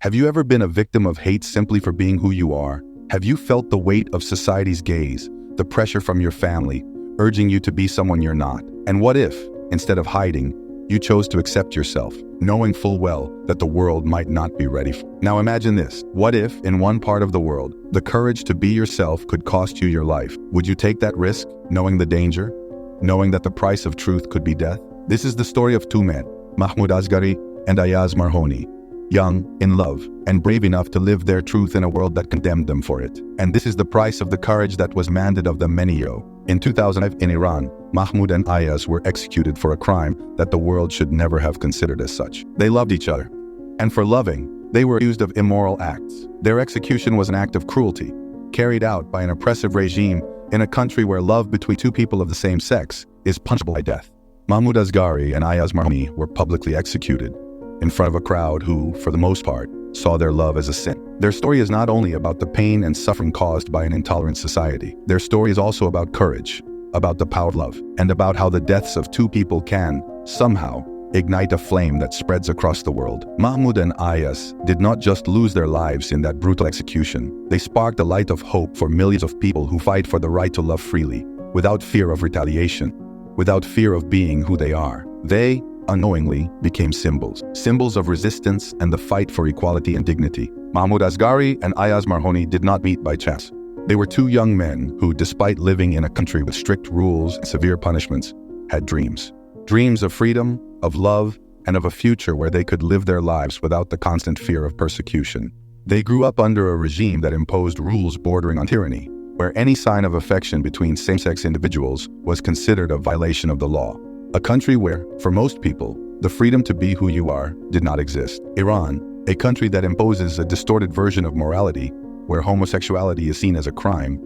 Have you ever been a victim of hate simply for being who you are? Have you felt the weight of society's gaze, the pressure from your family, urging you to be someone you're not? And what if, instead of hiding, you chose to accept yourself, knowing full well that the world might not be ready for it? Now imagine this. What if, in one part of the world, the courage to be yourself could cost you your life? Would you take that risk, knowing the danger? Knowing that the price of truth could be death? This is the story of two men, Mahmoud Asghari and Ayaz Marhoni, young, in love, and brave enough to live their truth in a world that condemned them for it. And this is the price of the courage that was demanded of them many years ago. In 2005 in Iran, Mahmoud and Ayaz were executed for a crime that the world should never have considered as such. They loved each other, and for loving, they were accused of immoral acts. Their execution was an act of cruelty, carried out by an oppressive regime in a country where love between two people of the same sex is punishable by death. Mahmoud Asghari and Ayaz Marhoni were publicly executed in front of a crowd who, for the most part, saw their love as a sin. Their story is not only about the pain and suffering caused by an intolerant society. Their story is also about courage, about the power of love, and about how the deaths of two people can, somehow, ignite a flame that spreads across the world. Mahmoud and Ayaz did not just lose their lives in that brutal execution. They sparked a light of hope for millions of people who fight for the right to love freely, without fear of retaliation, without fear of being who they are. They, unknowingly, became symbols of resistance and the fight for equality and dignity. Mahmoud Asghari and Ayaz Marhoni did not meet by chance. They were two young men who, despite living in a country with strict rules and severe punishments, had dreams. Dreams of freedom, of love, and of a future where they could live their lives without the constant fear of persecution. They grew up under a regime that imposed rules bordering on tyranny, where any sign of affection between same-sex individuals was considered a violation of the law. A country where, for most people, the freedom to be who you are did not exist. Iran, a country that imposes a distorted version of morality, where homosexuality is seen as a crime,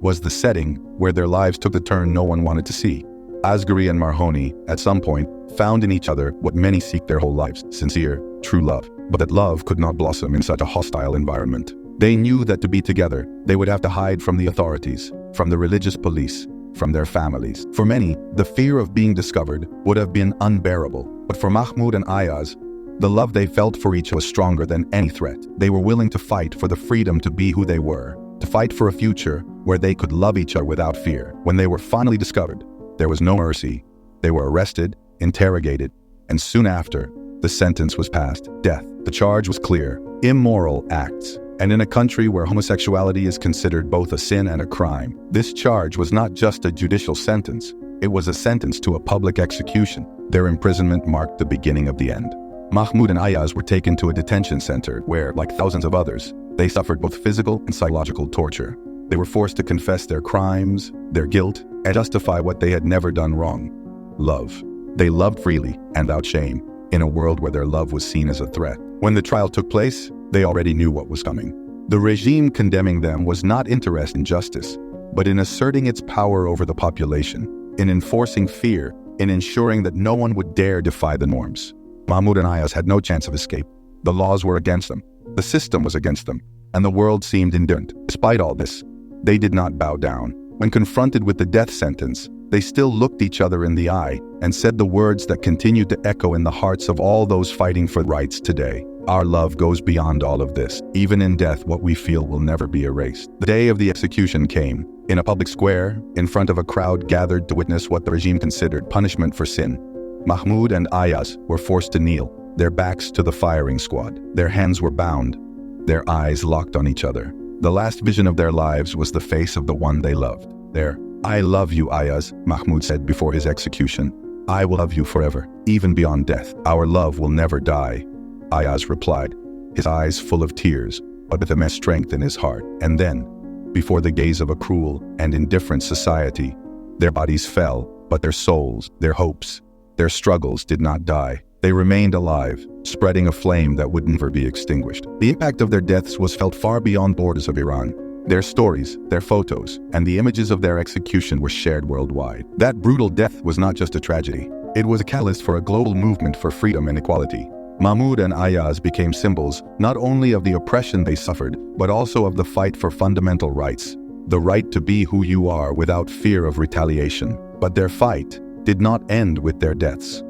was the setting where their lives took the turn no one wanted to see. Asghari and Marhoni, at some point, found in each other what many seek their whole lives: sincere, true love. But that love could not blossom in such a hostile environment. They knew that to be together, they would have to hide from the authorities, from the religious police, from their families. For many, the fear of being discovered would have been unbearable. But for Mahmoud and Ayaz, the love they felt for each was stronger than any threat. They were willing to fight for the freedom to be who they were, to fight for a future where they could love each other without fear. When they were finally discovered, there was no mercy. They were arrested, interrogated, and soon after, the sentence was passed: death. The charge was clear: immoral acts. And in a country where homosexuality is considered both a sin and a crime, this charge was not just a judicial sentence, it was a sentence to a public execution. Their imprisonment marked the beginning of the end. Mahmoud and Ayaz were taken to a detention center where, like thousands of others, they suffered both physical and psychological torture. They were forced to confess their crimes, their guilt, and justify what they had never done wrong: love. They loved freely and without shame, in a world where their love was seen as a threat. When the trial took place, they already knew what was coming. The regime condemning them was not interested in justice, but in asserting its power over the population, in enforcing fear, in ensuring that no one would dare defy the norms. Mahmoud and Ayaz had no chance of escape. The laws were against them, the system was against them, and the world seemed indifferent. Despite all this, they did not bow down. When confronted with the death sentence, they still looked each other in the eye and said the words that continue to echo in the hearts of all those fighting for rights today: our love goes beyond all of this. Even in death, what we feel will never be erased. The day of the execution came. In a public square, in front of a crowd gathered to witness what the regime considered punishment for sin, Mahmoud and Ayaz were forced to kneel, their backs to the firing squad. Their hands were bound, their eyes locked on each other. The last vision of their lives was the face of the one they loved. There, "I love you, Ayaz," Mahmoud said before his execution. "I will love you forever, even beyond death. Our love will never die," Ayaz replied, his eyes full of tears, but with immense strength in his heart. And then, before the gaze of a cruel and indifferent society, their bodies fell, but their souls, their hopes, their struggles did not die. They remained alive, spreading a flame that would never be extinguished. The impact of their deaths was felt far beyond borders of Iran. Their stories, their photos, and the images of their execution were shared worldwide. That brutal death was not just a tragedy. It was a catalyst for a global movement for freedom and equality. Mahmoud and Ayaz became symbols not only of the oppression they suffered, but also of the fight for fundamental rights, the right to be who you are without fear of retaliation. But their fight did not end with their deaths.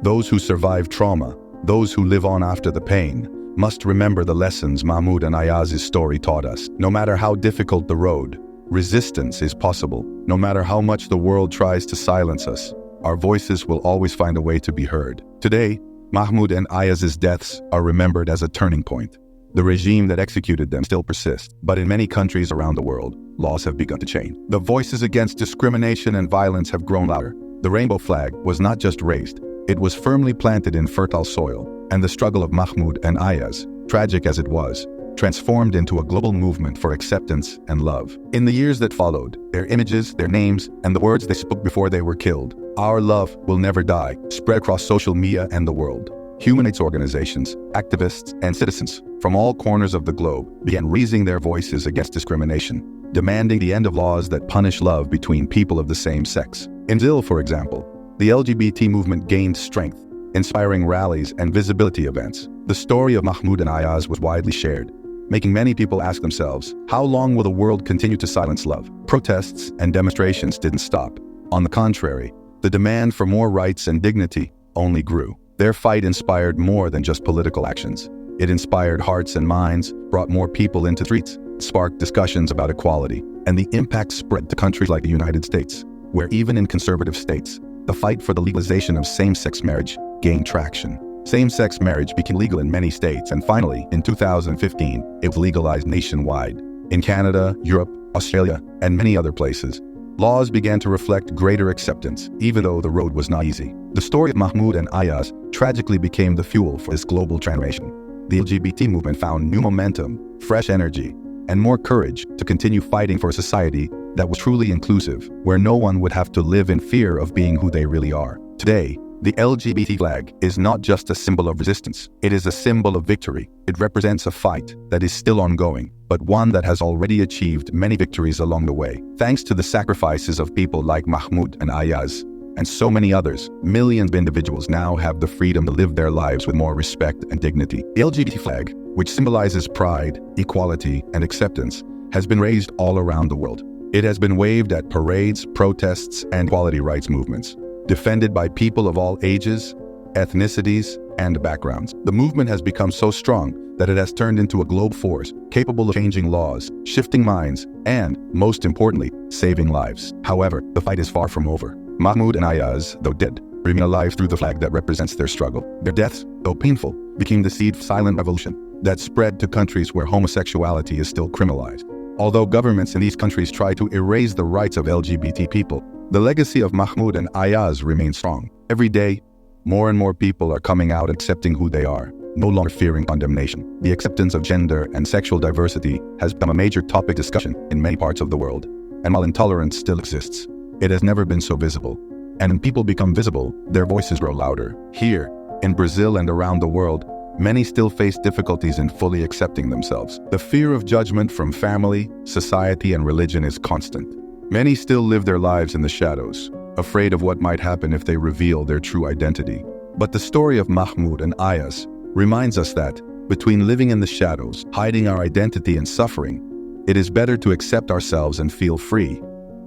Those who survive trauma, those who live on after the pain, must remember the lessons Mahmoud and Ayaz's story taught us. No matter how difficult the road, resistance is possible. No matter how much the world tries to silence us, our voices will always find a way to be heard. Today, Mahmoud and Ayaz's deaths are remembered as a turning point. The regime that executed them still persists, but in many countries around the world, laws have begun to change. The voices against discrimination and violence have grown louder. The rainbow flag was not just raised, it was firmly planted in fertile soil, and the struggle of Mahmoud and Ayaz, tragic as it was, transformed into a global movement for acceptance and love. In the years that followed, their images, their names, and the words they spoke before they were killed, "Our love will never die," spread across social media and the world. Human rights organizations, activists, and citizens from all corners of the globe began raising their voices against discrimination, demanding the end of laws that punish love between people of the same sex. In Brazil, for example, the LGBT movement gained strength, inspiring rallies and visibility events. The story of Mahmoud and Ayaz was widely shared, making many people ask themselves, how long will the world continue to silence love? Protests and demonstrations didn't stop. On the contrary, the demand for more rights and dignity only grew. Their fight inspired more than just political actions. It inspired hearts and minds, brought more people into streets, sparked discussions about equality, and the impact spread to countries like the United States, where even in conservative states, the fight for the legalization of same-sex marriage gained traction. Same-sex marriage became legal in many states, and finally, in 2015, it was legalized nationwide. In Canada, Europe, Australia, and many other places, laws began to reflect greater acceptance, even though the road was not easy. The story of Mahmoud and Ayaz tragically became the fuel for this global transformation. The LGBT movement found new momentum, fresh energy, and more courage to continue fighting for a society that was truly inclusive, where no one would have to live in fear of being who they really are. Today, the LGBT flag is not just a symbol of resistance, it is a symbol of victory. It represents a fight that is still ongoing, but one that has already achieved many victories along the way. Thanks to the sacrifices of people like Mahmoud and Ayaz, and so many others, millions of individuals now have the freedom to live their lives with more respect and dignity. The LGBT flag, which symbolizes pride, equality, and acceptance, has been raised all around the world. It has been waved at parades, protests, and equality rights movements, defended by people of all ages, ethnicities, and backgrounds. The movement has become so strong that it has turned into a global force, capable of changing laws, shifting minds, and, most importantly, saving lives. However, the fight is far from over. Mahmoud and Ayaz, though dead, remain alive through the flag that represents their struggle. Their deaths, though painful, became the seed of silent revolution that spread to countries where homosexuality is still criminalized. Although governments in these countries try to erase the rights of LGBT people, the legacy of Mahmoud and Ayaz remains strong. Every day, more and more people are coming out accepting who they are, no longer fearing condemnation. The acceptance of gender and sexual diversity has become a major topic discussion in many parts of the world. And while intolerance still exists, it has never been so visible. And when people become visible, their voices grow louder. Here, in Brazil and around the world, many still face difficulties in fully accepting themselves. The fear of judgment from family, society, and religion is constant. Many still live their lives in the shadows, afraid of what might happen if they reveal their true identity. But the story of Mahmoud and Ayaz reminds us that, between living in the shadows, hiding our identity, and suffering, it is better to accept ourselves and feel free,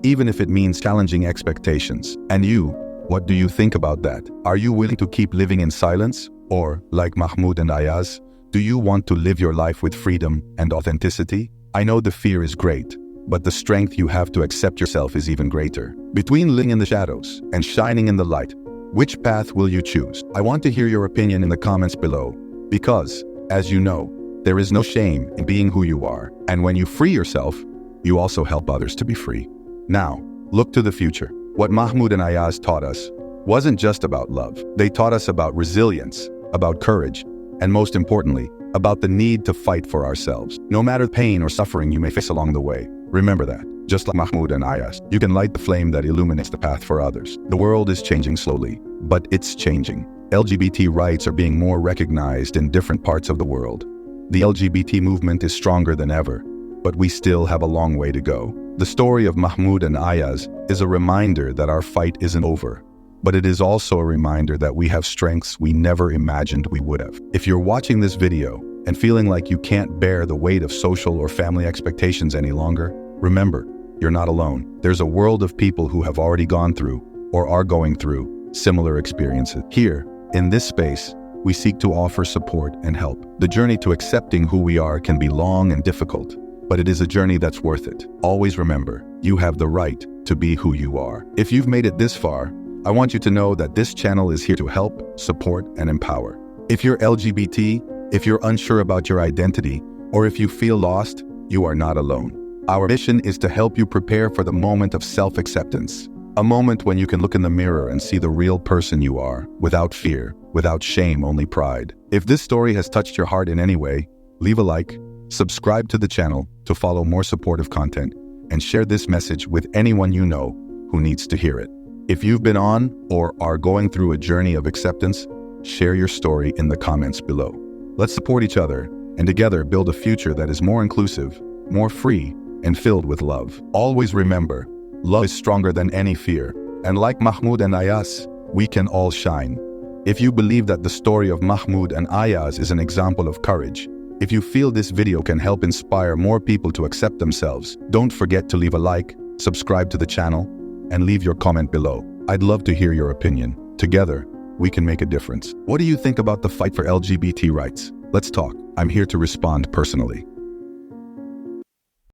even if it means challenging expectations. And you, what do you think about that? Are you willing to keep living in silence? Or, like Mahmoud and Ayaz, do you want to live your life with freedom and authenticity? I know the fear is great, but the strength you have to accept yourself is even greater. Between living in the shadows and shining in the light, which path will you choose? I want to hear your opinion in the comments below, because, as you know, there is no shame in being who you are, and when you free yourself, you also help others to be free. Now, look to the future. What Mahmoud and Ayaz taught us wasn't just about love. They taught us about resilience, about courage, and most importantly, about the need to fight for ourselves. No matter the pain or suffering you may face along the way, remember that, just like Mahmoud and Ayaz, you can light the flame that illuminates the path for others. The world is changing slowly, but it's changing. LGBT rights are being more recognized in different parts of the world. The LGBT movement is stronger than ever, but we still have a long way to go. The story of Mahmoud and Ayaz is a reminder that our fight isn't over, but it is also a reminder that we have strengths we never imagined we would have. If you're watching this video and feeling like you can't bear the weight of social or family expectations any longer, remember, you're not alone. There's a world of people who have already gone through, or are going through, similar experiences. Here, in this space, we seek to offer support and help. The journey to accepting who we are can be long and difficult, but it is a journey that's worth it. Always remember, you have the right to be who you are. If you've made it this far, I want you to know that this channel is here to help, support, and empower. If you're LGBT, if you're unsure about your identity, or if you feel lost, you are not alone. Our mission is to help you prepare for the moment of self-acceptance, a moment when you can look in the mirror and see the real person you are, without fear, without shame, only pride. If this story has touched your heart in any way, leave a like, subscribe to the channel to follow more supportive content, and share this message with anyone you know who needs to hear it. If you've been on or are going through a journey of acceptance, share your story in the comments below. Let's support each other and together build a future that is more inclusive, more free, and filled with love. Always remember, love is stronger than any fear, and like Mahmoud and Ayaz, we can all shine. If you believe that the story of Mahmoud and Ayaz is an example of courage, if you feel this video can help inspire more people to accept themselves, don't forget to leave a like, subscribe to the channel, and leave your comment below. I'd love to hear your opinion. Together, we can make a difference. What do you think about the fight for LGBT rights? Let's talk. I'm here to respond personally.